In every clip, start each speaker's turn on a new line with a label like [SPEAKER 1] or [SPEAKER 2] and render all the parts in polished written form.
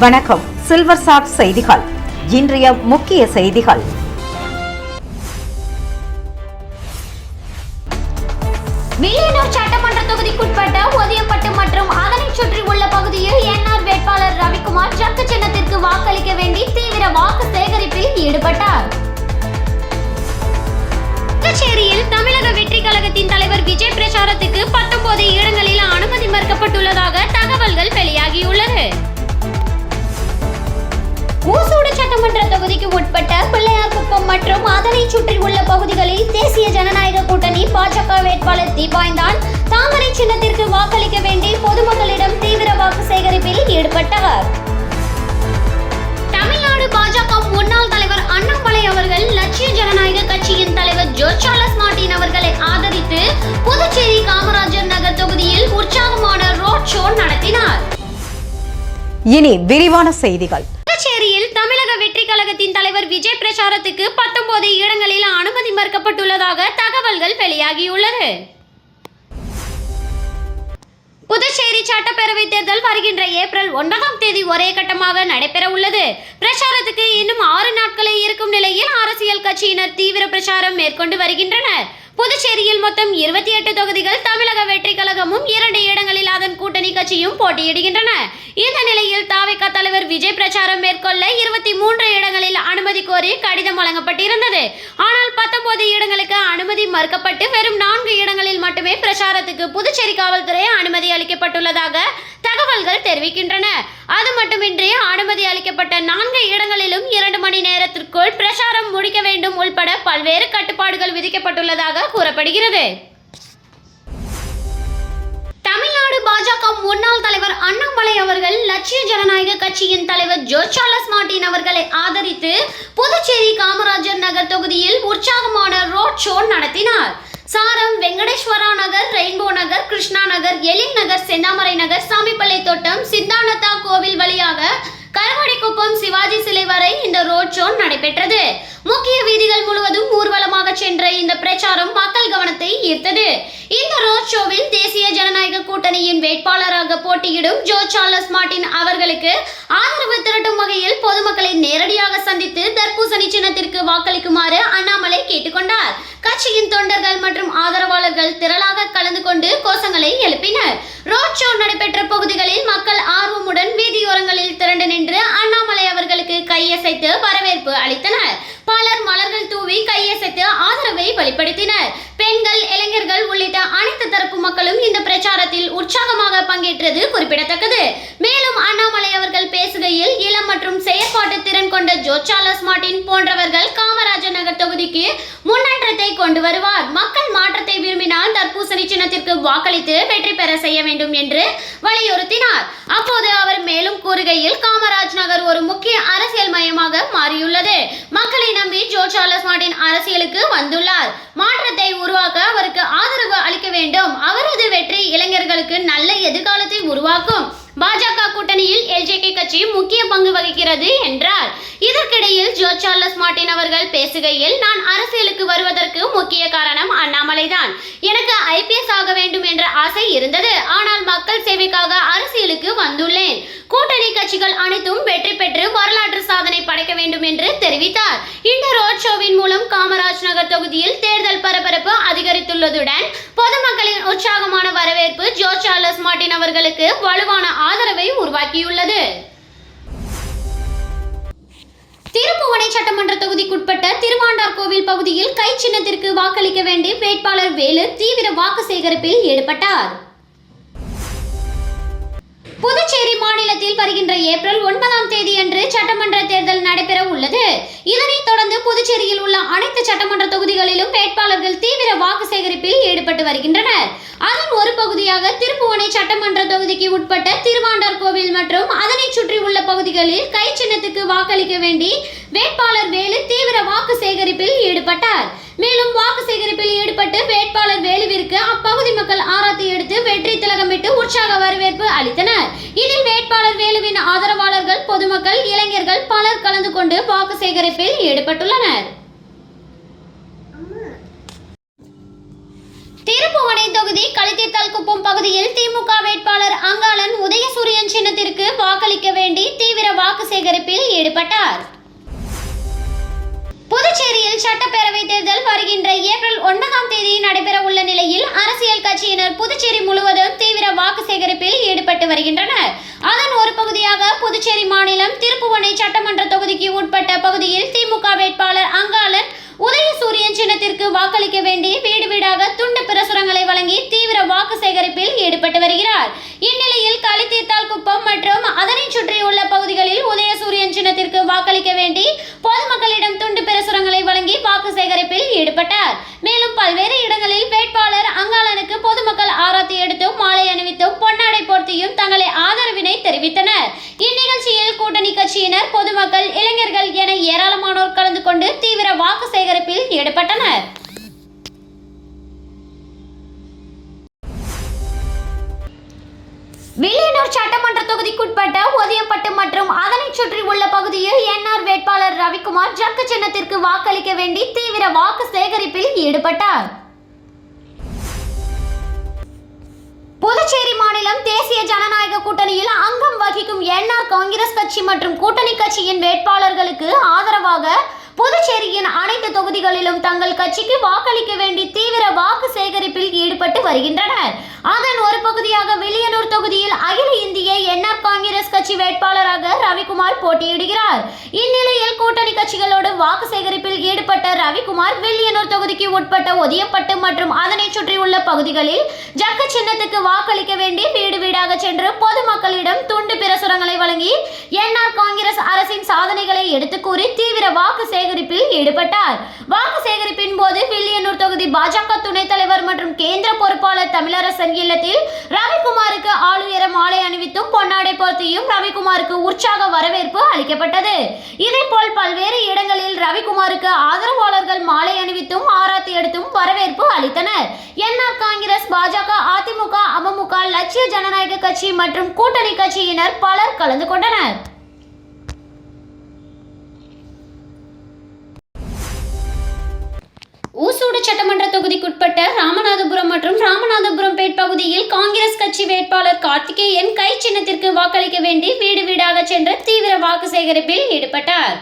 [SPEAKER 1] வணக்கம். Silver chat செய்திகள். இன்றைய முக்கிய செய்திகள்.
[SPEAKER 2] வில்லியனூர் சட்டமன்ற தொகுதிக்குட்பட்ட ஒதியப்பட்டு மற்றும் அதனை சுற்றி உள்ள பகுதியில் என்ஆர் வேட்பாளர் ரவிக்குமார் ஜக்கு சின்னத்திற்கு வாக்களிக்க வேண்டி தீவிர வாக்கு சேகரிப்பில் ஈடுபட்டார். புதுச்சேரியில் தமிழக வெற்றி கழகத்தின் தலைவர் விஜய் பிரச்சாரத்துக்கு 19 இடங்களில் அனுமதி மறுக்கப்பட்டுள்ளதாக தகவல்கள் வெளியாகியுள்ளது. ஊசூடு சட்டமன்ற தொகுதிக்கு உட்பட்ட பிள்ளையார்குப்பம் மற்றும் அதனை சுற்றி உள்ள பகுதிகளில் தேசிய ஜனநாயக கூட்டணி பாஜக வேட்பாளர் தீபாய்ந்தான் தாமரை சின்னத்திற்கு வாக்களிக்க வேண்டி பொதுமக்களிடம் தீவிர வாக்கு சேகரிப்பில் ஈடுபட்டவர். தமிழ்நாடு பாஜக முன்னாள் தலைவர் அண்ணாமலை அவர்கள் லட்சிய ஜனநாயக கட்சியின் தலைவர் ஜோர்ஜ் சார்லஸ் மார்டின் அவர்களை ஆதரித்து புதுச்சேரி காமராஜர் நகர் தொகுதியில் உற்சாகமான ரோட் ஷோ நடத்தினார்.
[SPEAKER 1] இனி விரிவான செய்திகள்.
[SPEAKER 2] புதுச்சேரியில் தமிழக வெற்றி கழகத்தின் தலைவர் விஜய் பிரச்சாரத்துக்கு 19 இடங்களில் அனுமதி மறுக்கப்பட்டுள்ளதாக தகவல்கள் வெளியாகியுள்ளது. புதுச்சேரி சட்டப்பேரவை தேர்தல் வருகின்ற ஏப்ரல் 9ஆம் தேதி ஒரே கட்டமாக நடைபெற உள்ளது. பிரச்சாரத்துக்கு இன்னும் 6 நாட்களே இருக்கும் நிலையில் அரசியல் கட்சியினர் தீவிர பிரச்சாரம் மேற்கொண்டு வருகின்றனர். புதுச்சேரியில் மொத்தம் 28 தொகுதிகள் தமிழக வெற்றி கழகமும் 2 இடங்களில் அதன் கூட்டணி கட்சியும் போட்டியிடுகின்றன. இந்த நிலையில் தாவேக தலைவர் விஜய் பிரச்சாரம் மேற்கொள்ள 23 இடங்களில் அனுமதி கோரி கடிதம் வழங்கப்பட்டிருந்தது. ஆனால் 19 இடங்களுக்கு அனுமதி மறுக்கப்பட்டு வெறும் 4 இடங்களில் மட்டுமே பிரச்சாரத்துக்கு புதுச்சேரி காவல்துறை அனுமதி அளிக்கப்பட்டுள்ளதாக தகவல்கள் தெரிவிக்கின்றன. அது மட்டுமின்றி அனுமதி அளிக்கப்பட்ட 4 இடங்களிலும் 2 மணி நேரத்திற்குள் பிரச்சாரம் முடிக்க வேண்டும் உள்பட பல்வேறு கட்டுப்பாடுகள் விதிக்கப்பட்டுள்ளதாக கூறப்படுகிறது. தமிழ்நாடு பாஜக முன்னாள் தலைவர் அண்ணாமலை அவர்கள் லட்சிய ஜனநாயக கட்சியின் தலைவர் ஜோர்ஜ் சார்லஸ் மார்டின் அவர்களை ஆதரித்து புதுச்சேரி காமராஜர் நகர் தொகுதியில் உற்சாகமான ரோட் ஷோ நடத்தினார். சாரம், வெங்கடேஸ்வரா நகர், ரெயின்போ நகர், கிருஷ்ணா நகர், எழில் நகர், செந்தாமரை நகர், சாமிப்பள்ளை தோட்டம், சித்தானந்தா கோவில் வழியாக கருவாடிக்குப்பம் சிவாஜி சிலை வரை இந்த ரோட் ஷோ நடைபெற்றது. முக்கிய வீதிகள் முழுவதும் ஊர்வலமாக சென்ற இந்த பிரச்சாரம் மக்கள் கவனத்தை ஈர்த்தது. இந்த ரோட் ஷோவில் தேசிய ஜனநாயக கூட்டணியின் வேட்பாளராக போட்டியிடும் ஜோர்ஜ் சார்லஸ் மார்டின் அவர்களுக்கு ஆதரவு திரட்டும் வகையில் பொதுமக்களை நேரடியாக சந்தித்து தர்பூசணி சின்னத்திற்கு வாக்களிக்குமாறு அண்ணாமலை கேட்டுக்கொண்டார். கட்சியின் தொண்டர்கள் மற்றும் ஆதரவாளர்கள் திரளாக கலந்து கொண்டு கோஷங்களை எழுப்பினர். ரோட் ஷோ நடைபெற்ற பகுதிகளில் மக்கள் ஆர்வமுடன் வீதியோரங்களில் திரண்டு நின்று அண்ணாமலை அவர்களுக்கு கையசைத்து வரவேற்பு அளித்தனர். பலர் மலர்கள் தூவி கையசைத்து ஆதரவை வெளிப்படுத்தினர். பெண்கள், இளைஞர்கள் உள்ளிட்ட அனைத்து தரப்பு மக்களும் இந்த பிரச்சாரத்தில் உற்சாகமாக பங்கேற்றது குறிப்பிடத்தக்கது. மேலும் அண்ணாமலை அவர்கள் பேசுகையில் இளம் மற்றும் செயற்பாட்டு திறன் கொண்ட ஜோர்ஜ் சார்லஸ் மார்டின் போன்றவர்கள் காமராஜர் நகர் தொகுதிக்கு முன்னேற்றத்தை கொண்டு வருவார். மக்கள் மாற்றத்தை விரும்பினால் தர்பூசணி சின்னத்திற்கு வாக்களித்து வெற்றி பெற செய்ய வேண்டும் என்று வலியுறுத்தினார். அப்போது அவர் மேலும் கூறுகையில் காமராஜ் நகர் ஒரு முக்கிய அரசியல் மையமாக மாறியுள்ளது. மக்களை நம்பி ஜோர்ஜ் சார்லஸ் மார்டின் அரசியலுக்கு வந்துள்ளார். மாற்றத்தை உருவாக்க அவருக்கு ஆதரவு அளிக்க வேண்டும். அவரது வெற்றி இளைஞர்களுக்கு நல்ல எதிர்காலத்தை உருவாக்கும். பாஜக கூட்டணியில் எல்ஜேகே கட்சி முக்கிய பங்கு வகிக்கிறது என்றார். இதற்கிடையில் ஜோர்ஜ் சார்லஸ் மார்டின் அவர்கள் பேசுகையில், நான் அரசியலுக்கு வருவதற்கு முக்கிய காரணம் அண்ணாமலை தான். எனக்கு IPS ஆக வேண்டும் என்ற ஆசை இருந்தது. ஆனால் மக்கள் சேவைக்காக அரசியலுக்கு வந்துள்ளேன். கூட்டணி கட்சிகள் அனைத்தும் வெற்றி பெற்று வரலாற்று சாதனை படைக்க வேண்டும் என்று தெரிவித்தார். இந்த ரோட் ஷோவின் மூலம் காமராஜ் நகர் தொகுதியில் தேர்தல் பரபரப்பு அதிகரித்துள்ளதுடன் பொதுமக்களின் உற்சாகமான வரவேற்பு ஜோர்ஜ் சார்லஸ் மார்டின் அவர்களுக்கு வலுவான ஆதரவை உருவாக்கியுள்ளது. திருப்புவனை சட்டமன்ற தொகுதிக்குட்பட்ட திருவாண்டார்கோவில் பகுதியில் கை சின்னத்திற்கு வாக்களிக்க வேண்டி வேட்பாளர் வேலு தீவிர வாக்கு சேகரிப்பில் ஈடுபட்டார். புதுச்சேரி மாநிலத்தில் வருகின்ற ஏப்ரல் 9ஆம் தேதி அன்று சட்டமன்ற தேர்தல் நடைபெற உள்ளது. இதனைத் தொடர்ந்து புதுச்சேரியில் உள்ள அனைத்து சட்டமன்ற தொகுதிகளிலும் வேட்பாளர்கள் தீவிர வாக்கு சேகரிப்பில் ஈடுபட்டு வருகின்றனர். அதன் ஒரு பகுதியாக திருப்புவனை சட்டமன்ற தொகுதிக்கு உட்பட்ட திருவாண்டார்கோவில் மற்றும் அதனை சுற்றி உள்ள பகுதிகளில் கை சின்னத்துக்கு வாக்களிக்க வேண்டி வேட்பாளர் வேலு தீவிர வாக்கு சேகரிப்பில் ஈடுபட்டார். மேலும் வாக்கு சேகரிப்பில் ஈடுபட்டு வேட்பாளர் வேலுவிற்கு அப்பகுதி மக்கள் ஆராத்தி எடுத்து வெற்றி திலகமிட்டு உற்சாக வரவேற்பு அளித்தனர். இதில் வேட்பாளர் வேலுவின் ஆதரவாளர்கள், பொதுமக்கள், இளைஞர்கள் பலர் கலந்து கொண்டு வாக்கு சேகரிப்பில் ஈடுபட்டுள்ளனர். திருப்புவனை தொகுதி களித்தீர்த்தால்குப்பம் பகுதியில் திமுக வேட்பாளர் அங்காளன் உதயசூரியன் சின்னத்திற்கு வாக்களிக்க வேண்டி தீவிர வாக்கு சேகரிப்பில் ஈடுபட்டார். புதுச்சேரியில் சட்டப்பேரவை தேர்தல் வருகின்ற ஏப்ரல் 9ஆம் தேதி நடைபெற உள்ள நிலையில் அரசியல் கட்சியினர் புதுச்சேரி முழுவதும் தீவிர வாக்கு சேகரிப்பில் ஈடுபட்டு வருகின்றனர். அதன் ஒரு பகுதியாக புதுச்சேரி மாநிலம் திருப்புவனை சட்டமன்ற தொகுதிக்கு உட்பட்ட பகுதியில் திமுக வேட்பாளர் அங்காளன் உதயசூரியன் சின்னத்திற்கு வாக்களிக்க வேண்டி வீடு வீடாக துண்டு பிரசுரங்களை வழங்கி தீவிர வாக்கு சேகரிப்பில் ஈடுபட்டு வருகிறார். இந்நிலையில் களித்தீர்த்தால் குப்பம் மற்றும் அதனை சுற்றியுள்ள பகுதிகளில் உதயசூரியன் சின்னத்திற்கு வாக்களிக்க வேண்டி பொதுமக்களிடம் துண்டு பிரசுரங்களை வழங்கி வாக்கு சேகரிப்பில் ஈடுபட்டார். மேலும் பல்வேறு இடங்களில் வேட்பாளர் அங்காளனுக்கு பொதுமக்கள் ஆராத்தி எடுத்தும் மாலை அணிவித்தும் பொன்னாடை போர்த்தியும் தங்களை ஆதரவினை தெரிவித்தனர். இந்நிகழ்ச்சியில் கூட்டணி கட்சியினர், பொதுமக்கள், இளைஞர்கள் என ஏராளமானோர் கலந்து கொண்டு தீவிர வாக்கு சேகரிப்பில் ஈடுபட்டனர். வில்லியனூர் சட்டமன்ற தொகுதிக்குட்பட்ட ஒதியம்பட்டு மற்றும் அதனை சுற்றி உள்ள பகுதியில் என்ஆர் வேட்பாளர் ரவிக்குமார் ஜக்கு சின்னத்திற்கு வாக்களிக்க வேண்டி தீவிர வாக்கு சேகரிப்பில் ஈடுபட்டார். புதுச்சேரி மாநிலம் தேசிய ஜனநாயக கூட்டணியில் அங்கம் வகிக்கும் என்ஆர் காங்கிரஸ் கட்சி மற்றும் கூட்டணி கட்சியின் வேட்பாளர்களுக்கு ஆதரவாக புதுச்சேரியின் அனைத்து தொகுதிகளிலும் தங்கள் கட்சிக்கு வாக்களிக்க வேண்டி தீவிர வாக்கு சேகரிப்பில் ஈடுபட்டு வருகின்றனர். அதன் ஒரு பகுதியாக வில்லியனூர் தொகுதியில் அகில இந்திய என்ஆர் காங்கிரஸ் கட்சி வேட்பாளராக ரவிக்குமார் போட்டியிடுகிறார். இந்நிலையில் கூட்டணி கட்சிகளோடு வாக்கு சேகரிப்பில் ஈடுபட்ட ரவிக்குமார் வில்லியனூர் தொகுதிக்கு உட்பட்ட ஒதியம்பட்டு மற்றும் அதனை சுற்றியுள்ள பகுதிகளில் ஜக்கு சின்னத்துக்கு வாக்களிக்க வேண்டி வீடு வீடாக சென்று பொதுமக்களிடம் துண்டு பிரசுரங்களை வழங்கி என்ஆர் காங்கிரஸ் அரசின் சாதனைகளை எடுத்து கூறி தீவிர வாக்கு சேகரிப்பில் ஈடுபட்டார். வாக்கு சேகரிப்பின் போது வில்லியனூர் தொகுதி பாஜக துணைத் தலைவர் மற்றும் கேந்திர பொறுப்பாளர் தமிழரசன் இல்லத்தில் ரவிக்குமாருக்கு ஆளுயர மாலை அணிவித்தும் பொன்னாடை போர்த்தியும் ரவிக்குமாருக்கு உற்சாக வரவேற்பு அளிக்கப்பட்டது. இதேபோல் பல்வேறு இடங்களில் ரவிக்குமாருக்கு ஆதரவாளர்கள் மாலை அணிவித்தும் ஆராத்தி எடுத்தும் வரவேற்பு அளித்தனர். என்ஆர் காங்கிரஸ், பாஜக, அதிமுக, அமமுக, லட்சிய ஜனநாயக கட்சி மற்றும் கூட்டணி கட்சியினர் பலர் கலந்து கொண்டனர். ஊசூடு சட்டமன்ற தொகுதிக்குட்பட்ட ராமநாதபுரம் மற்றும் ராமநாதபுரம் பேட் பகுதியில் காங்கிரஸ் கட்சி வேட்பாளர் கார்த்திகேயன் கை சின்னத்திற்கு வாக்களிக்க வேண்டி வீடு வீடாக சென்று தீவிர வாக்கு சேகரிப்பில் ஈடுபட்டார்.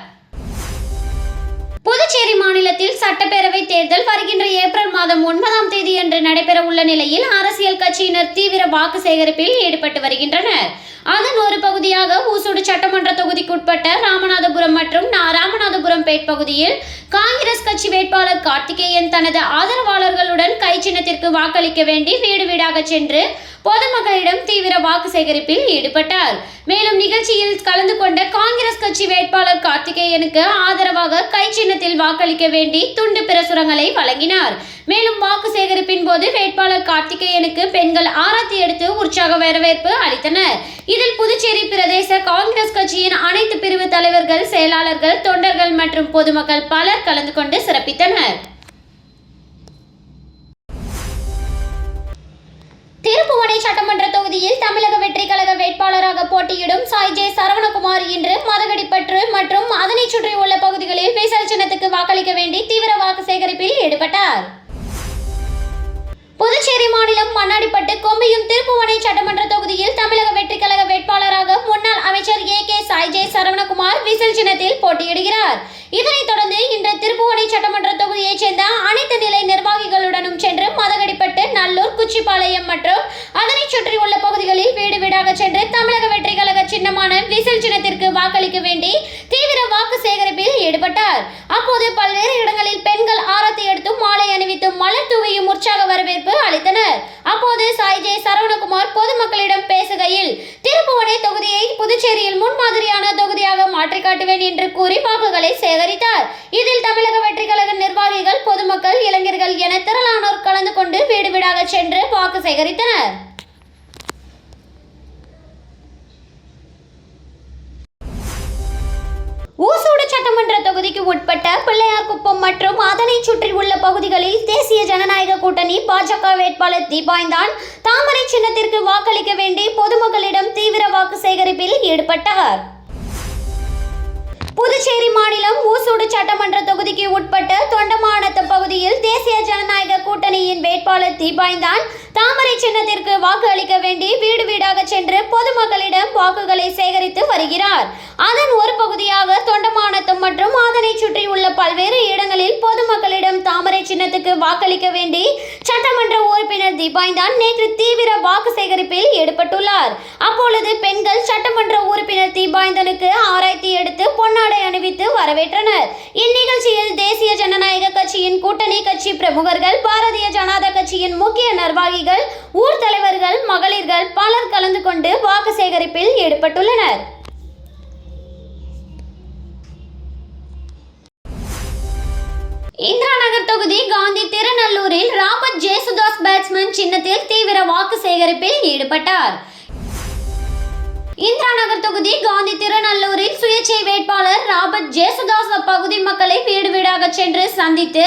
[SPEAKER 2] புதுச்சேரி மாநிலத்தில் சட்டப்பேரவை தேர்தல் வருகின்ற ஏப்ரல் மாதம் 9ஆம் தேதி அன்று நடைபெற உள்ள நிலையில் அரசியல் கட்சியினர் தீவிர வாக்கு சேகரிப்பில் ஈடுபட்டு வருகின்றனர். அதன் ஒரு பகுதியாக ஊசூடு சட்டமன்ற தொகுதிக்குட்பட்ட ராமநாதபுரம் மற்றும் ராமநாதபுரம் பேட் பகுதியில் காங்கிரஸ் கட்சி வேட்பாளர் கார்த்திகேயன் தனது ஆதரவாளர்களுடன் கை சின்னத்திற்கு வாக்களிக்க வேண்டி வீடு வீடாக சென்று பொதுமக்களிடம் தீவிர வாக்கு சேகரிப்பில் ஈடுபட்டார். மேலும் நிகழ்ச்சியில் கலந்து கொண்ட காங்கிரஸ் கட்சி வேட்பாளர் கார்த்திகேயனுக்கு ஆதரவாக கை சின்னத்தில் வாக்களிக்க வேண்டி துண்டு பிரசுரங்களை வழங்கினார். மேலும் வாக்கு சேகரிப்பின் போது வேட்பாளர் கார்த்திகேயனுக்கு பெண்கள் ஆராத்தி எடுத்து உற்சாக வரவேற்பு அளித்தனர். இதில் புதுச்சேரி பிரதேச காங்கிரஸ் கட்சியின் அனைத்து பிரிவு தலைவர்கள், செயலாளர்கள், தொண்டர்கள் மற்றும் பொதுமக்கள் பலர் கலந்து கொண்டு சிறப்பித்தனர். திருப்புவனை சட்டமன்ற தொகுதியில் தமிழக வெற்றி கழக வேட்பாளராக போட்டியிடும் சாய் ஜே சரவணகுமார் இன்று மதகடிப்பற்று மற்றும் அதனை சுற்றியுள்ள பகுதிகளில் விசல் சின்னத்துக்கு வாக்களிக்க வேண்டி தீவிர வாக்கு சேகரிப்பில் ஈடுபட்டார். புதுச்சேரி மாநிலம் மண்ணாடிப்பட்டு கொம்பியும் திருப்புவனை சட்டமன்ற தொகுதியில் தமிழக வெற்றி கழக வேட்பாளராக முன்னாள் அமைச்சர் AK. Sai J Saravanakumar whistle சின்னத்தில் போட்டியிடுகிறார். இதனைத் தொடர்ந்து இன்று திருப்புவனை சட்டமன்ற தொகுதியைச் சேர்ந்த அனைத்து நிலை நிர்வாகிகளுடனும் சென்று மதகடிப்பட்டு, நல்லூர், குச்சிப்பாளையம் மற்றும் அதனை சுற்றியுள்ள பகுதிகளில் வீடு வீடாக சென்று தமிழக வெற்றி கழக சின்னமான விசில் சின்னத்திற்கு வாக்களிக்க வேண்டி தீவிர வாக்கு சேகரிப்பில் ஈடுபட்டார். அப்போது பல்வேறு இடங்களில் பெண்கள் ஆரத்தி எடுத்தும் மாலை அணிவித்தும் மலர் தூவியும் உற்சாக வரவேற்பு அளித்தனர். அப்போது சாய் ஜே சரவணகுமார் பொதுமக்களிடம் பேசுகையில், திருப்புவனை தொகுதியை புதுச்சேரியில் முன்மாதிரியான தொகுதியாக மாற்றி காட்டுவேன் என்று கூறி வாக்குகளை சேகரித்தார். இதில் தமிழக வெற்றி கழக நிர்வாகிகள், பொதுமக்கள், இளைஞர்கள் என திரளானோர் கலந்து கொண்டு வீடு வீடாக சென்று வாக்கு சேகரித்தனர். ஊசூடு சட்டமன்ற தொகுதிக்கு உட்பட்ட பிள்ளையார்குப்பம் மற்றும் அதனை சுற்றி உள்ள பகுதிகளில் தேசிய ஜனநாயக கூட்டணி பாஜக வேட்பாளர் தீபாய்ந்தான் தாமரை சின்னத்திற்கு வாக்களிக்க வேண்டி பொதுமக்களிடம் தீவிர வாக்கு சேகரிப்பில் ஈடுபட்டார். புதுச்சேரி மாநிலம் ஊசூடு சட்டமன்ற தொகுதிக்கு உட்பட்ட தொண்டமானத்து பகுதியில் தேசிய ஜனநாயக கூட்டணியின் வேட்பாளர் தீபாய்ந்தான் தாமரை சின்னத்திற்கு வாக்கு அளிக்க வேண்டி வீடு வீடாக சென்று பொதுமக்களிடம் வாக்குகளை சேகரித்து வருகிறார். அதன் ஒரு பகுதியாக தொண்டமானத்தம் மற்றும் அதனை சுற்றியுள்ள பல்வேறு இடங்களில் பொதுமக்களிடம் தாமரை சின்னத்துக்கு வாக்களிக்க வேண்டி சட்டமன்ற உறுப்பினர் தீபாய்ந்தான் நேற்று தீவிர வாக்கு சேகரிப்பில் ஈடுபட்டுள்ளார். அப்பொழுது பெண்கள் சட்டமன்ற உறுப்பினர் தீபாய்ந்தனுக்கு ஆராய்ச்சி எடுத்து பொன்னாடை அணிவித்து வரவேற்றனர். இந்நிகழ்ச்சியில் தேசிய ஜனநாயக கட்சியின் கூட்டணி கட்சி பிரமுகர்கள், பாரதிய ஜனதா கட்சியின் முக்கிய நிர்வாகிகள், ஊர் தலைவர்கள், மகளிர்கள் பலர் கலந்து கொண்டு வாக்கு சேகரிப்பில் ஈடுபட்டுள்ளனர். இந்திரா நகர் தொகுதி காந்தி திருநல்லூரில் ராபர்ட் ஜேசுதாஸ் பேட்ஸ்மேன் சின்னத்தில் தீவிர வாக்கு சேகரிப்பில் ஈடுபட்டார். இந்திரா நகர் தொகுதி காந்தி திருநல்லூரில் சுயேட்சை வேட்பாளர் ராபர்ட் ஜேசுதாஸ் அப்பகுதி மக்களை வீடு வீடாக சென்று சந்தித்து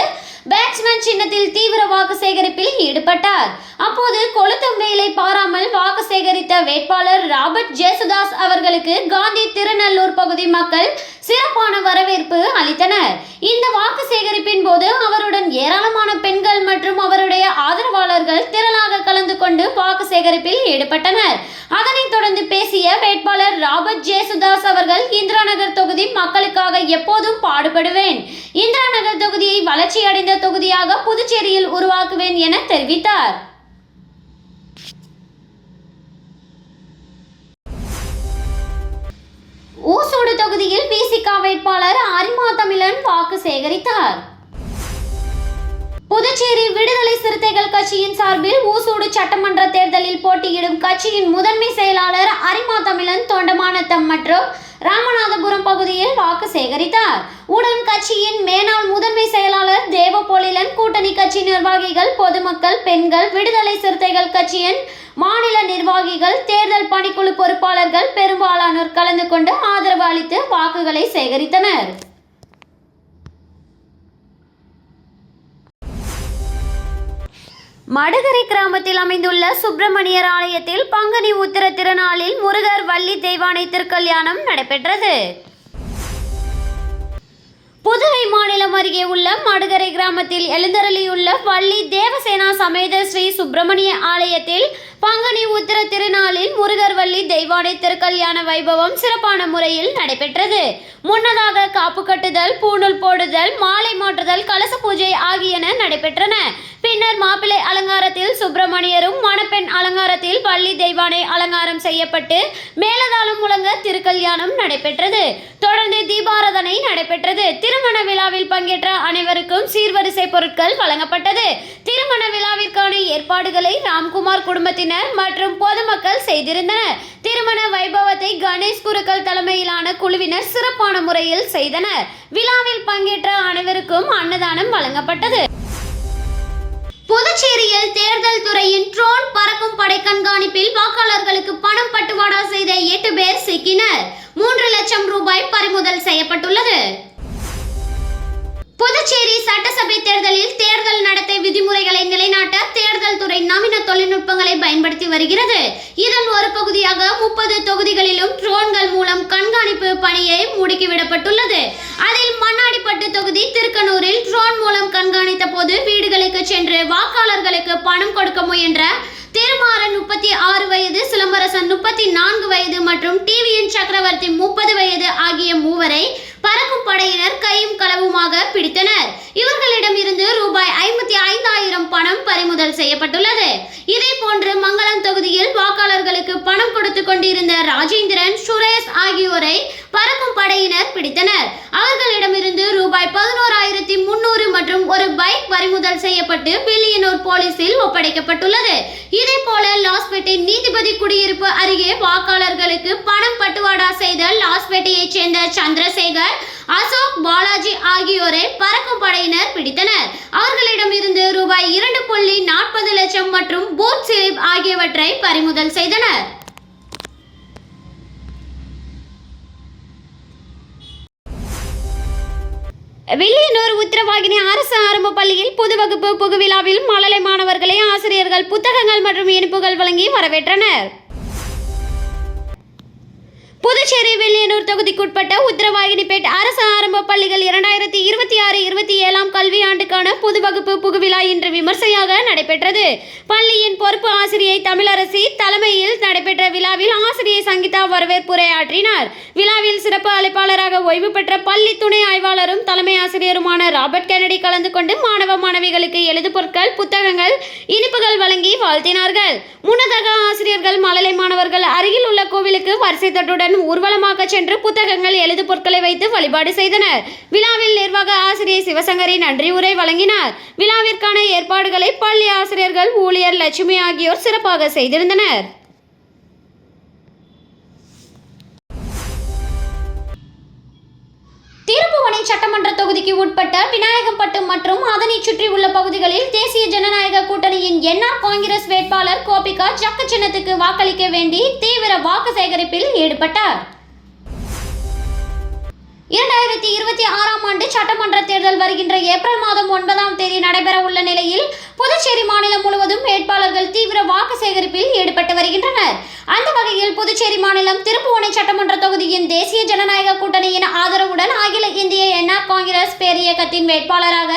[SPEAKER 2] பேட்ஸ்மேன் சின்னத்தில் தீவிர வாக்கு சேகரிப்பில் ஈடுபட்டார். அப்போது கொளுத்தும் வெயிலை பாராமல் வாக்கு சேகரித்த வேட்பாளர் ராபர்ட் ஜேசுதாஸ் அவர்களுக்கு காந்தி திருநல்லூர் பகுதி மக்கள் சிறப்பான வரவேற்பு அளித்தனர். இந்த வாக்கு சேகரிப்பின் போது அவருடன் ஏராளமான பெண்கள் மற்றும் அவருடைய ஆதரவாளர்கள் திரளாக கலந்து கொண்டு வாக்கு சேகரிப்பில் ஈடுபட்டனர். அதனைத் தொடர்ந்து பேசிய வேட்பாளர் ராபர்ட் ஜேசுதாஸ் அவர்கள், இந்திரா நகர் தொகுதி மக்களுக்காக எப்போதும் பாடுபடுவேன், இந்திரா நகர் தொகுதியை வளர்ச்சி அடைந்த தொகுதியாக புதுச்சேரியில் உருவாக்குவேன் என தெரிவித்தார். ஊசூடு தொகுதியில் விசிக வேட்பாளர் அரிமா தமிழன் வாக்கு சேகரித்தார். புதுச்சேரி விடுதலை சிறுத்தைகள் கட்சியின் சார்பில் ஊசூடு சட்டமன்ற தேர்தலில் போட்டியிடும் கட்சியின் முதன்மை செயலாளர் அரிமா தமிழன் தொண்டமானத்தம் மற்றும் ராமநாதபுரம் பகுதியில் வாக்கு சேகரித்தார். உடன் கட்சியின் மேனாள் முதன்மை செயலாளர் தேவபொழிலன், கூட்டணி கட்சி நிர்வாகிகள், பொதுமக்கள், பெண்கள், விடுதலை சிறுத்தைகள் கட்சியின் மாநில நிர்வாகிகள், தேர்தல் பணிக்குழு பொறுப்பாளர்கள் பெரும்பாலானோர் கலந்து கொண்டு ஆதரவு அளித்து வாக்குகளை சேகரித்தனர். மடுகரை கிராமத்தில் அமைந்துள்ள சுப்பிரமணியர் ஆலயத்தில் பங்குனி உத்திர திருநாளில் முருகர் வள்ளி தெய்வானை திருக்கல்யாணம் நடைபெற்றது. புதுவை மாநிலம் அருகே உள்ள மடுகரை கிராமத்தில் எழுந்தருளியுள்ள வள்ளி தேவசேனா சமேத ஸ்ரீ சுப்பிரமணிய ஆலயத்தில் பங்குனி உத்திர திருநாளில் முருகர் வள்ளி தெய்வானை திருக்கல்யாண வைபவம் சிறப்பான முறையில் நடைபெற்றது. முன்னதாக காப்பு கட்டுதல், பூணூல் போடுதல், மாலை மாற்றுதல், கலச பூஜை ஆகியன நடைபெற்றன. பின்னர் மாப்பிள்ளை அலங்காரத்தில் சுப்பிரமணியரும், மணப்பெண் அலங்காரத்தில் வள்ளி தெய்வானை அலங்காரம் செய்யப்பட்டு மேலதாளம் முழங்க திருக்கல்யாணம் நடைபெற்றது. தொடர்ந்து தீபாராதனை நடைபெற்றது. திருமண விழாவில் பங்கேற்ற அனைவருக்கும் சீர்வரிசை பொருட்கள் வழங்கப்பட்டது. திருமண விழாவிற்கான ஏற்பாடுகளை ராம்குமார் குடும்பத்தினர் மற்றும் பொதுமக்கள் செய்திருந்தனர். திருமண வைபவத்தை கணேஷ் குருக்கள் தலைமையிலான குழுவினர் சிறப்பான முறையில் செய்தனர். விழாவில் பங்கேற்ற அனைவருக்கும் அன்னதானம் வழங்கப்பட்டது. புதுச்சேரியில் தேர்தல் துறையின் ட்ரோன் பறக்கும் படை கண்காணிப்பில் வாக்காளர்களுக்கு பணம் பட்டுவாடா செய்த 8 பேர் சிக்கினர். 3 லட்சம் ரூபாய் பறிமுதல் செய்யப்பட்டுள்ளது. புதுச்சேரி சட்டசபை தேர்தலில் தேர்தல் நடத்தை விதிமுறைகளை நிலைநாட்ட தேர்தல் துறை நவீன தொழில்நுட்பங்களை பயன்படுத்தி வருகிறது. இதன் ஒரு பகுதியாக 30 தொகுதிகளிலும் ட்ரோன்கள் மூலம் கண்காணிப்பு பணியை முடுக்கிவிடப்பட்டுள்ளது. அதில் மண்ணாடிப்பட்டு தொகுதி திருக்கனூரில் ட்ரோன் மூலம் கண்காணித்த போது வீடுகளுக்கு சென்று வாக்காளர்களுக்கு பணம் கொடுக்க முயன்ற திருமாறன் 36 வயது, சிலம்பரசன் 34 வயது மற்றும் டிவியின் சக்கரவர்த்தி 30 வயது ஆகிய மூவரை பறக்கும் படையினர் கையும் களவுமாக பிடித்தனர். இவர்களிடம் இருந்து ரூபாய் 55,000 பணம் பறிமுதல் செய்யப்பட்டுள்ளது. இதே போன்று மங்களம் தொகுதியில் வாக்காளர்களுக்கு பணம் கொடுத்து கொண்டிருந்த ராஜேந்திரன், சுரேஷ் ஆகியோரை பறக்கும் படையினர் பிடித்தனர். அவர்களிடமிருந்து ரூபாய் 11,300 மற்றும் ஒரு பைக் பறிமுதல் செய்யப்பட்டு வில்லியனூர் போலீசில் ஒப்படைக்கப்பட்டுள்ளது. இதே போல லாஸ்பேட்டை நீதிபதி குடியிருப்பு அருகே வாக்காளர்களுக்கு பணம் பட்டுவாடா செய்த லாஸ்பேட்டையைச் சேர்ந்த சந்திரசேகர், அசோக், பாலாஜி ஆகியோரை பறக்கும் படையினர் பிடித்தனர். அவர்களிடம் இருந்து ரூபாய் 2.40 லட்சம் மற்றும் பூத் ஸ்லிப் ஆகியவற்றை பறிமுதல் செய்தனர். வில்லியனூர் உத்திரவாகினி அரசு ஆரம்ப பள்ளியில் புது வகுப்பு புகுவிழாவில் மழலை மாணவர்களை ஆசிரியர்கள் புத்தகங்கள் மற்றும் இனிப்புகள் வழங்கி வரவேற்றனர். புதுச்சேரி வெள்ளியனூர் தொகுதிக்குட்பட்ட உத்தரவாகினிப்பேட் அரசு ஆரம்ப பள்ளிகள் 2026-27 கல்வியாண்டுக்கான புது வகுப்பு புகுவிழா இன்று விமர்சையாக நடைபெற்றது. பள்ளியின் பொறுப்பு ஆசிரியை தமிழரசி தலைமையில் நடைபெற்ற விழாவில் ஆசிரியை சங்கீதா வரவேற்புரையாற்றினார். விழாவில் சிறப்பு அழைப்பாளராக ஓய்வு பெற்ற பள்ளி துணை ஆய்வாளரும் தலைமை ஆசிரியருமான ராபர்ட் கென்னடி கலந்து கொண்டு மாணவ மாணவிகளுக்கு எழுது பொருட்கள், புத்தகங்கள், இனிப்புகள் வழங்கி வாழ்த்தினார்கள். முன்னதாக ஆசிரியர்கள் மழலை மாணவர்கள் அருகில் உள்ள கோவிலுக்கு வரிசை தட்டுடன் ஊர்வலமாக சென்று புத்தகங்கள், எழுது பொருட்களை வைத்து வழிபாடு செய்தனர். விழாவில் நிர்வாக ஆசிரியை சிவசங்கரி நன்றி உரை வழங்கினார். விழாவிற்கான ஏற்பாடுகளை பள்ளி ஆசிரியர்கள், ஊழியர் லட்சுமி ஆகியோர் சிறப்பாக செய்திருந்தனர். திருப்புவனை சட்டமன்ற தொகுதிக்கு உட்பட்ட விநாயகம்பட்டு மற்றும் அதனை சுற்றி உள்ள பகுதிகளில் தேசிய ஜனநாயக கூட்டணியின் என்ஆர் காங்கிரஸ் வேட்பாளர் கோபிகா ஜக்கு சின்னத்துக்கு வாக்களிக்க வேண்டி தீவிர வாக்கு சேகரிப்பில் ஈடுபட்டார். 2026 ஆண்டு சட்டமன்ற தேர்தல் வருகின்ற ஏப்ரல் மாதம் 9ஆம் தேதி நடைபெற உள்ள நிலையில் புதுச்சேரி மாநிலம் முழுவதும் வேட்பாளர்கள் தீவிர வாக்கு சேகரிப்பில் ஈடுபட்டு வருகின்றனர். அந்த வகையில் புதுச்சேரி மாநிலம் திருப்புவனை சட்டமன்ற தொகுதியின் தேசிய ஜனநாயக கூட்டணியின் ஆதரவுடன் அகில இந்திய என்ஆர் காங்கிரஸ் பேரியக்கத்தின் வேட்பாளராக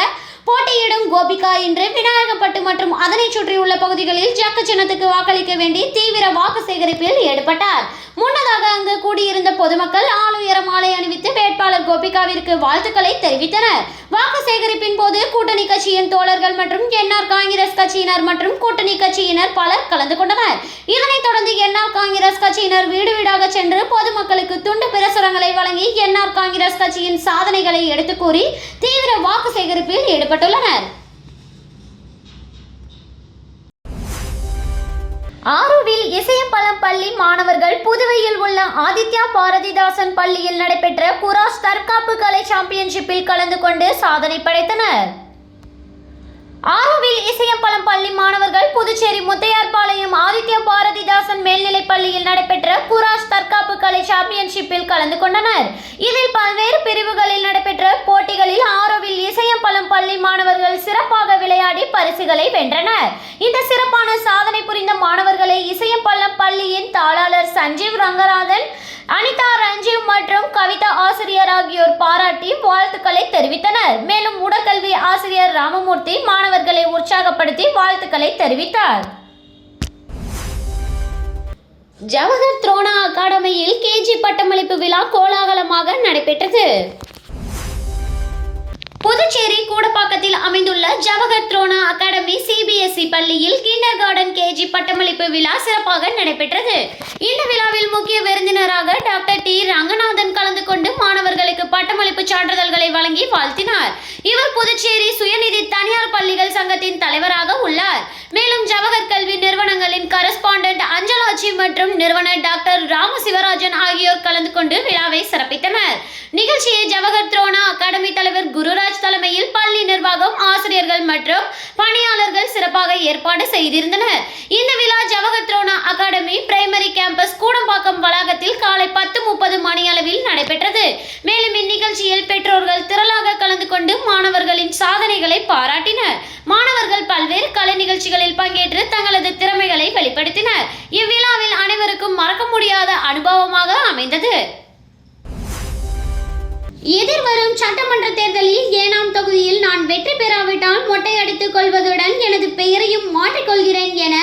[SPEAKER 2] போட்டியிடும் கோபிகா இன்று விநாயகம்பட்டு மற்றும் அதனை சுற்றியுள்ள பகுதிகளில் ஜக்கு சின்னத்துக்கு வாக்களிக்க வேண்டி தீவிர வாக்கு சேகரிப்பில் ஈடுபட்டார். முன்னதாக அங்கு கூடியிருந்த பொதுமக்கள் ஆளுயர மாலை அணிவித்து வேட்பாளர் கோபிகாவிற்கு வாழ்த்துக்களை தெரிவித்தனர். வாக்கு சேகரிப்பின் போது கூட்டணி கட்சியின் தோழர்கள் மற்றும் என்ஆர் காங்கிரஸ் கட்சியினர் மற்றும் கூட்டணி கட்சியினர் பலர் கலந்து கொண்டனர். இதனைத் தொடர்ந்து என்ஆர் காங்கிரஸ் கட்சியினர் வீடு வீடாக சென்று பொதுமக்களுக்கு துண்டு பிரசுரங்களை வழங்கி என்ஆர் காங்கிரஸ் கட்சியின் சாதனைகளை எடுத்து கூறி தீவிர வாக்கு சேகரிப்பில் ஈடுபட்டுள்ளனர். ஆரோவில் இசையம்பலம் பள்ளி மாணவர்கள் புதுவையில் உள்ள ஆதித்யா பாரதிதாசன் பள்ளியில் நடைபெற்ற குராஸ் தற்காப்பு கலை சாம்பியன்ஷிப்பில் கலந்து கொண்டு சாதனை படைத்தனர். ஆரோவில் இசையம்பலம் பள்ளி மாணவர்கள் புதுச்சேரி முத்தையார்பாளையம் ஆதித்யா பாரதிதாசன் மேல்நிலைப் பள்ளியில் நடைபெற்ற குராஸ் தற்காப்பு கலை சாம்பியன்ஷிப்பில் கலந்து கொண்டனர். இதில் பல்வேறு பிரிவுகளில் நடைபெற்ற போட்டிகளில் ஆரோவில் இசையம்பலம் பள்ளி மாணவர்கள் சிறப்பாக விளையாடி பரிசுகளை வென்றனர். இந்த சிறப்பான சாதனை புரிந்த மாணவர்களை இசையம்பலம் பள்ளியின் தாளாளர் சஞ்சீவ் ரங்கராஜன், அனிதா ரஞ்சீவ் மற்றும் கவிதா ஆசிரியர் ஆகியோர் பாராட்டி வாழ்த்துக்களை தெரிவித்தனர். மேலும் உடற்கல்வி ஆசிரியர் ராமமூர்த்தி மாணவர்களை உற்சாகப்படுத்தி வாழ்த்துக்களை தெரிவித்தார். ஜவஹர் துரோணா அகாடமியில் கேஜி பட்டமளிப்பு விழா கோலாகலமாக நடைபெற்றது. புதுச்சேரி கூடப்பாக்கத்தில் அமைந்துள்ள ஜவஹர் துரோணா அகாடமி சிபிஎஸ்இ பள்ளியில் கிண்டர் கார்டன் கேஜி பட்டமளிப்பு விழா சிறப்பாக நடைபெற்றது. இந்த விழாவில் முக்கிய விருந்தினராக டாக்டர் டி ரங்கநாதன் கலந்து கொண்டு மாணவர்களுக்கு பட்டமளிப்பு சான்றிதழ்களை வழங்கி வாழ்த்தினார். இவர் புதுச்சேரி சுயநிதி தனியார் பள்ளிகள் சங்கத்தின் தலைவராக உள்ளார். மேலும் ஜவஹர் கல்வி நிறுவனங்களின் கரஸ்பாண்டன்ட் அஞ்சலாட்சி மற்றும் நிறுவனர் டாக்டர் ராம சிவராஜன் ஆகியோர் கலந்து கொண்டு விழாவை சிறப்பித்தனர். நிகழ்ச்சியை ஜவஹர் துரோணா அகாடமி தலைவர் குருராஜ் தலைமையில் பள்ளி நிர்வாகம், ஆசிரியர்கள் மற்றும் பணியாளர்கள் சிறப்பாக ஏற்பாடு செய்திருந்தனர். இந்த விழா Jawahar Drona academy primary campus Koodambakkam வளாகத்தில் காலை 10:30 மணியளவில் நடைபெற்றது. மேலும் இந்நிகழ்ச்சியில் பெற்றோர்கள் திரளாக கலந்து கொண்டு மாணவர்களின் சாதனைகளை பாராட்டினர். மாணவர்கள் பல்வேறு கலை நிகழ்ச்சிகளில் பங்கேற்று தங்களது திறமைகளை வெளிப்படுத்தினர். இவ்விழாவில் அனைவருக்கும் மறக்க முடியாத அனுபவமாக அமைந்தது. எதிர்வரும் சட்டமன்ற தேர்தலில் 7ஆம் தொகுதியில் நான் வெற்றி பெறாவிட்டால் மொட்டை அடித்துக் கொள்வதுடன் எனது பெயரையும் மாற்றிக்கொள்கிறேன் என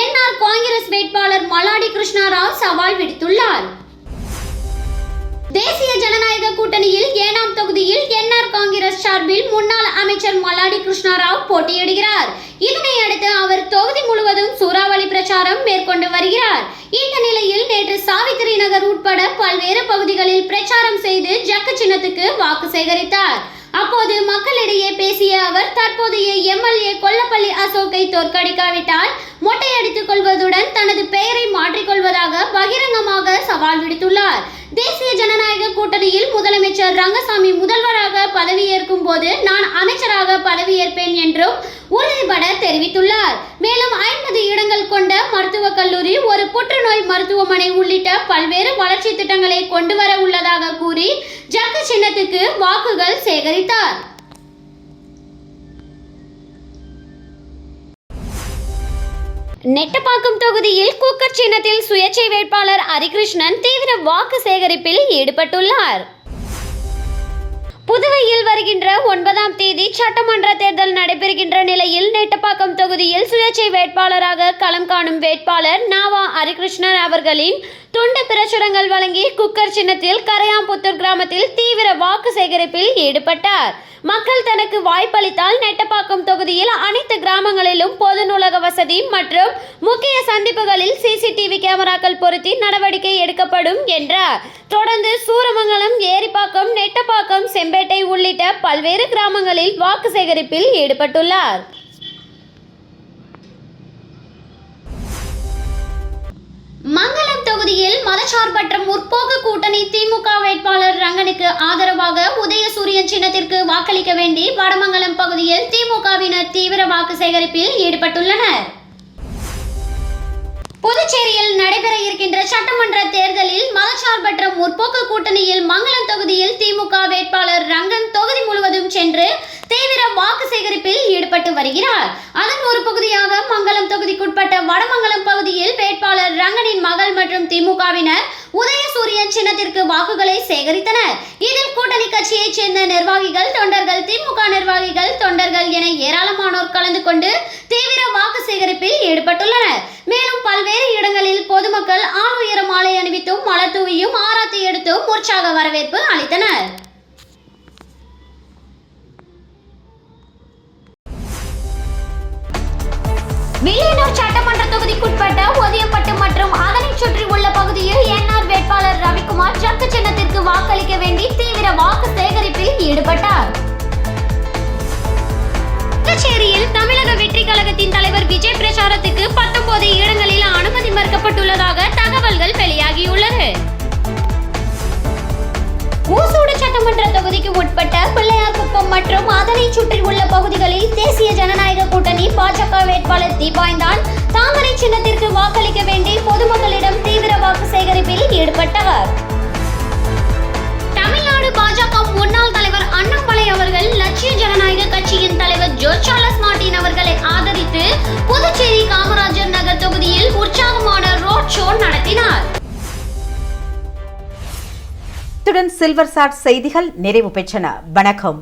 [SPEAKER 2] என்ஆர் காங்கிரஸ் வேட்பாளர் மல்லாடி கிருஷ்ணராவ் சவால் விடுத்துள்ளார். தேசிய ஜனநாயக கூட்டணியில் 7ஆம் தொகுதியில் என்ஆர் காங்கிரஸ் சார்பில் முன்னாள் அமைச்சர் மல்லாடி கிருஷ்ணராவ் போட்டியிடுகிறார். இதனை அடுத்து அவர் தொகுதி முழுவதும் சூறாவளி பிரச்சாரம் மேற்கொண்டு வருகிறார். இந்த நிலையில் நேற்று சாவித்திரி நகர் உட்பட பல்வேறு பகுதிகளில் பிரச்சாரம் செய்து ஜக்கு சின்னத்துக்கு வாக்கு சேகரித்தார். அப்போது மக்களிடையே பேசிய அவர் தற்போதைய எம்எல்ஏ கொல்லப்பள்ளி அசோக்கை தோற்கடிக்காவிட்டால் மொட்டையடித்துக் கொள்வதுடன் தனது பெயரை மாற்றிக்கொள்வதாக பகிரங்கமாக சவால் விடுத்துள்ளார். தேசிய ஜனநாயக கூட்டணியில் முதலமைச்சர் ரங்கசாமி முதல்வராக பதவியேற்கும் போது நான் அமைச்சராக பதவியேற்பேன் என்றும் உறுதிபட தெரிவித்துள்ளார். மேலும் 50 இடங்கள் கொண்ட மருத்துவக் கல்லூரி, ஒரு புற்றுநோய் மருத்துவமனை உள்ளிட்ட பல்வேறு வளர்ச்சி திட்டங்களை கொண்டு வர உள்ளதாக கூறி ஜக்கு சின்னத்துக்கு வாக்குகள் சேகரித்தார். நெட்டப்பாக்கம் தொகுதியில் குக்கர் சின்னத்தில் சுயேட்சை வேட்பாளர் ஹரிகிருஷ்ணன் தீவிர வாக்கு சேகரிப்பில் ஈடுபட்டுள்ளார். புதுவையில் வருகின்ற 9ஆம் தேதி சட்டமன்ற தேர்தல் நடைபெறுகின்ற நிலையில் நெட்டப்பாக்கம் தொகுதியில் சுயேட்சை வேட்பாளராக களம் காணும் வேட்பாளர் நாவா ஹரிகிருஷ்ணன் அவர்களின் துண்டு பிரசுரங்கள் வழங்கி குக்கர் சின்னத்தில் கரையாம்புத்தூர் கிராமத்தில் தீவிர வாக்கு சேகரிப்பில் ஈடுபட்டார். மக்கள் தனக்கு வாய்ப்பளித்தால் நெட்டப்பாக்கம் தொகுதியில் அனைத்து கிராமங்களிலும் பொது நூலக வசதி மற்றும் முக்கிய சந்திப்புகளில் சிசிடிவி கேமராக்கள் பொருத்தி நடவடிக்கை எடுக்கப்படும் என்றார். தொடர்ந்து சூரமங்கலம், ஏரிப்பாக்கம், நெட்டப்பாக்கம், செம்பேட்டை உள்ளிட்ட பல்வேறு கிராமங்களில் வாக்கு சேகரிப்பில் ஈடுபட்டுள்ளார். மங்களம் தொகுதியில் மதசார்பற்ற முற்போக்கு கூட்டணி திமுக வேட்பாளர் ரங்கனுக்கு ஆதரவாக உதயசூரியன் சின்னத்திற்கு வாக்களிக்க வேண்டி வடமங்கலம் பகுதியில் திமுகவினர் தீவிர வாக்கு சேகரிப்பில் ஈடுபட்டுள்ளனர். புதுச்சேரியில் நடைபெற இருக்கின்ற சட்டமன்ற தேர்தலில் மதசார்பற்ற முற்போக்கு கூட்டணியில் மங்களம் தொகுதியில் திமுக வேட்பாளர் ரங்கன் தொகுதி முழுவதும் சென்று தீவிர வாக்கு சேகரிப்பில் ஈடுபட்டு வருகிறார். அதன் ஒரு பகுதியாக மங்களம் தொகுதிக்குட்பட்ட வடமங்கலம் பகுதியில் வேட்பாளர் ரங்கனின் மகள் மற்றும் திமுகவினர் உதயசூரியன் சின்னத்திற்கு வாக்குகளை சேகரித்தனர். இதில் கூட்டணி கட்சியைச் சேர்ந்த நிர்வாகிகள், தொண்டர்கள், திமுக நிர்வாகிகள், தொண்டர்கள் என ஏராளமானோர் கலந்து கொண்டு தீவிர வாக்கு சேகரிப்பில் ஈடுபட்டுள்ளனர். மேலும் பல்வேறு இடங்களில் பொதுமக்கள் ஆள் உயர மாலை அணிவித்தும் மலர் தூவியும் ஆராத்தி எடுத்தும் உற்சாக வரவேற்பு அளித்தனர். வில்லியனூர் சட்டமன்ற தொகுதிக்குட்பட்ட ஒதியப்பட்டு மற்றும் அதனை சுற்றி உள்ள பகுதியில் என்ஆர் வேட்பாளர் ரவிக்குமார் ஜக்கு சின்னத்திற்கு வாக்களிக்க வேண்டி தீவிர வாக்கு சேகரிப்பில் ஈடுபட்டார். புதுச்சேரியில் தமிழக வெற்றி கழகத்தின் தலைவர் விஜய் பிரச்சாரத்துக்கு 19 இடங்களில் அனுமதி மறுக்கப்பட்டுள்ளதாக தகவல்கள் வெளியாகியுள்ளது. ஊசூடு சட்டமன்ற தொகுதிக்கு உட்பட்ட பிள்ளையார்குப்பம் மற்றும் அதனை சுற்றி உள்ள பகுதிகளில் தேசிய ஜனநாயக கூட்டணி பாஜக வேட்பாளர் தீபாய்ந்தான் தாமரை சின்னத்திற்கு வாக்களிக்க வேண்டி பொதுமக்களிடம் தீவிர வாக்கு சேகரிப்பில் ஈடுபட்டார். தமிழ்நாடு பாஜக முன்னாள் தலைவர் அண்ணாமலை அவர்கள் லட்சிய ஜனநாயக கட்சியின் தலைவர் ஜோர்ஜ் சார்லஸ் மார்ட்டின் அவர்களை ஆதரித்து புதுச்சேரி காமராஜர் நகர் தொகுதியில் உற்சாகமான ரோட் ஷோ நடத்தினார்.
[SPEAKER 1] இத்துடன் சில்வர் சாட் செய்திகள் நிறைவு பெற்றன. வணக்கம்.